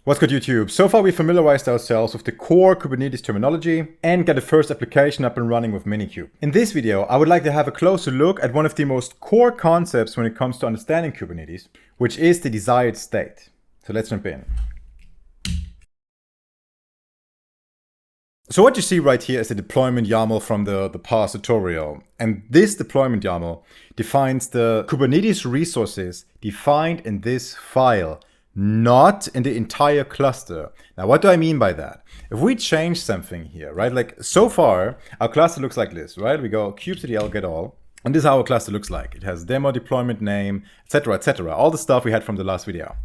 What's good, YouTube? So far we familiarized ourselves with the core Kubernetes terminology and got the first application up and running with Minikube. In this video, I would like to have a closer look at one of the most core concepts when it comes to understanding Kubernetes, which is the desired state. So let's jump in. So what you see right here is the deployment YAML from the past tutorial. And this deployment YAML defines the Kubernetes resources defined in this file, not in the entire cluster. Now, what do I mean by that? If we change something here, right? Like so far, our cluster looks like this, right? We go kubectl get all, and this is how our cluster looks like. It has demo deployment name, etc., all the stuff we had from the last video.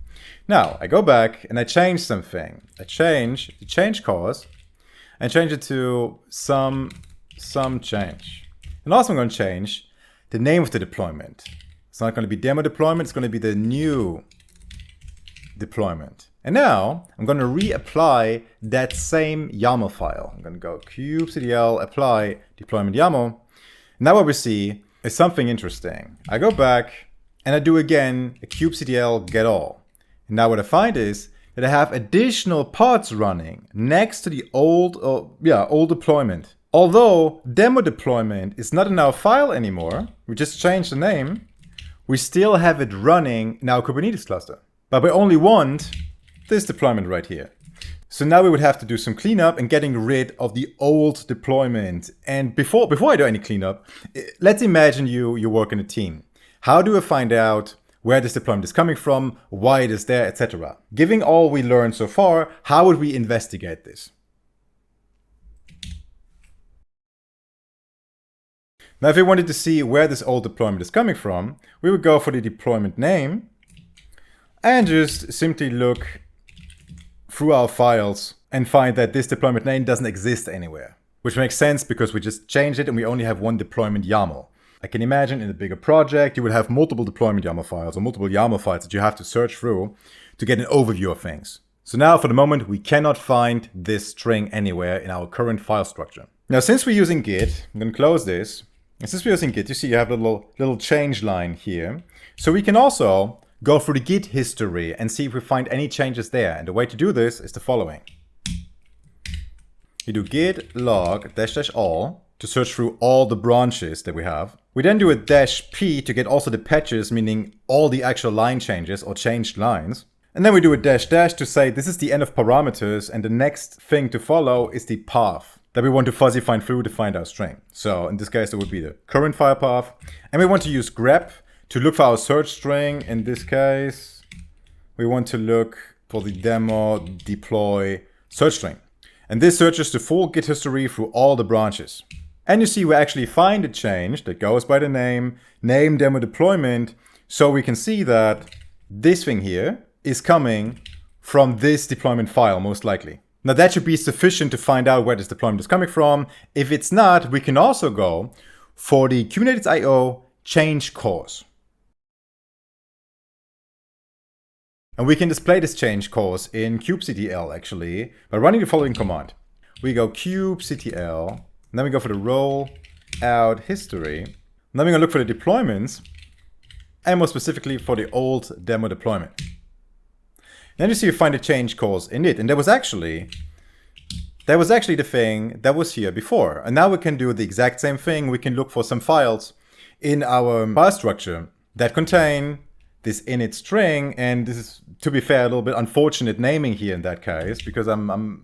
Now, I go back and I change something. I change the change cause and change it to some change. And also I'm going to change the name of the deployment. It's not going to be demo deployment, it's going to be the new deployment. And now I'm going to reapply that same YAML file. I'm going to go kubectl apply deployment YAML. Now what we see is something interesting. I go back and I do again a kubectl get all. And now what I find is that I have additional pods running next to the old deployment. Although demo deployment is not in our file anymore, we just changed the name, we still have it running in our Kubernetes cluster. But we only want this deployment right here. So now we would have to do some cleanup and getting rid of the old deployment. And before I do any cleanup, let's imagine you work in a team. How do I find out where this deployment is coming from, why it is there, etc.? Given all we learned so far, how would we investigate this? Now, if we wanted to see where this old deployment is coming from, we would go for the deployment name and just simply look through our files and find that this deployment name doesn't exist anywhere. Which makes sense because we just changed it and we only have one deployment YAML. I can imagine in a bigger project, you would have multiple deployment YAML files or multiple YAML files that you have to search through to get an overview of things. So now for the moment, we cannot find this string anywhere in our current file structure. Now, since we're using Git, I'm going to close this. And since we're using Git, you see you have a little change line here. So we can also go through the Git history and see if we find any changes there. And the way to do this is the following. You do git log -- all to search through all the branches that we have. We then do a -p to get also the patches, meaning all the actual line changes or changed lines. And then we do a -- to say this is the end of parameters and the next thing to follow is the path that we want to fuzzy find through to find our string. So in this case, it would be the current file path. And we want to use grep to look for our search string. In this case, we want to look for the demo deploy search string. And this searches the full Git history through all the branches. And you see we actually find a change that goes by the name demo deployment. So we can see that this thing here is coming from this deployment file, most likely. Now that should be sufficient to find out where this deployment is coming from. If it's not, we can also go for the Kubernetes IO change cause. And we can display this change cause in kubectl actually by running the following command. We go kubectl, and then we go for the roll out history. And then we're going to look for the deployments, and more specifically for the old demo deployment. Then you see you find a change cause in it, and that was actually the thing that was here before. And now we can do the exact same thing. We can look for some files in our file structure that contain this init string, and this is, to be fair, a little bit unfortunate naming here in that case, because I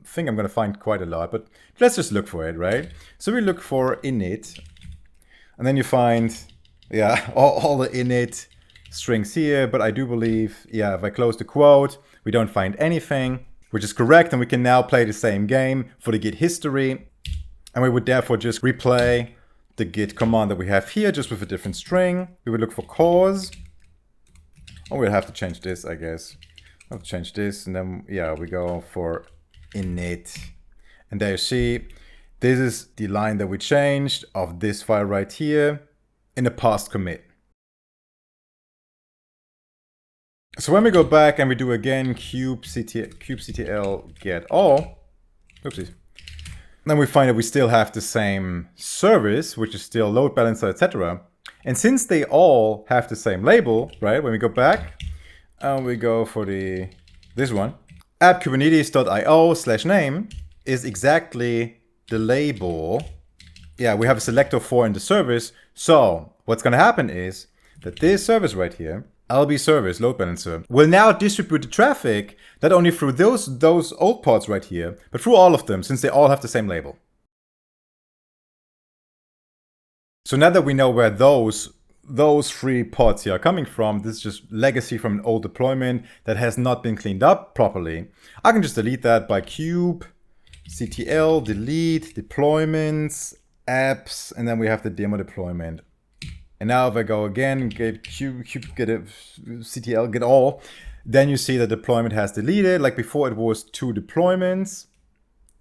think I'm going to find quite a lot, but let's just look for it, right? So we look for init, and then you find, all the init strings here, but I do believe, if I close the quote, we don't find anything, which is correct, and we can now play the same game for the Git history, and we would therefore just replay the Git command that we have here, just with a different string. We would look for cause. Oh, we'll have to change this, I guess. I'll have to change this, and then, we go for init. And there you see, this is the line that we changed of this file right here in the past commit. So when we go back and we do again kubectl get all, oopsies, then we find that we still have the same service, which is still load balancer, etc. And since they all have the same label, right, when we go back and we go for this one, app kubernetes.io/name is exactly the label. Yeah, we have a selector for in the service. So what's going to happen is that this service right here, LB service load balancer, will now distribute the traffic not only through those old pods right here, but through all of them, since they all have the same label. So now that we know where those 3 pods here are coming from, this is just legacy from an old deployment that has not been cleaned up properly. I can just delete that by kubectl delete deployments apps, and then we have the demo deployment. And now if I go again, get ctl get all, then you see the deployment has deleted. Like before, it was 2 deployments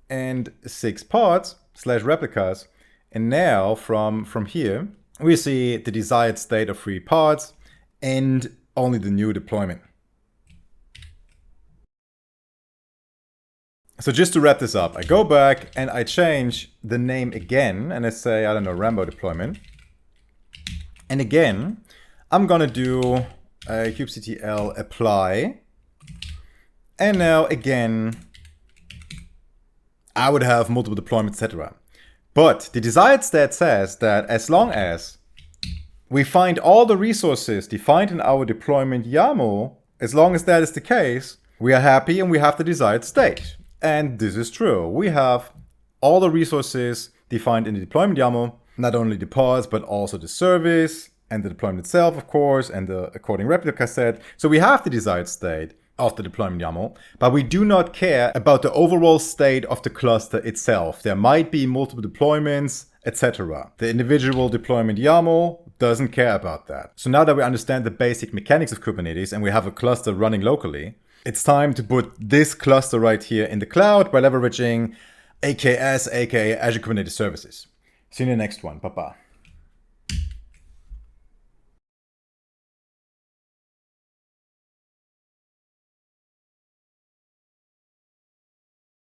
and 6 pods / replicas. And now from here, we see the desired state of 3 pods and only the new deployment. So just to wrap this up, I go back and I change the name again, and I say, I don't know, Rambo deployment. And again, I'm gonna do a kubectl apply. And now again, I would have multiple deployments, etc. But the desired state says that as long as we find all the resources defined in our deployment YAML, as long as that is the case, we are happy and we have the desired state. And this is true. We have all the resources defined in the deployment YAML, not only the pods, but also the service and the deployment itself, of course, and the according replica set. So we have the desired state of the deployment YAML, but we do not care about the overall state of the cluster itself. There might be multiple deployments, etc. The individual deployment YAML doesn't care about that. So now that we understand the basic mechanics of Kubernetes and we have a cluster running locally, it's time to put this cluster right here in the cloud by leveraging AKS, aka Azure Kubernetes Services. See you in the next one. Bye-bye.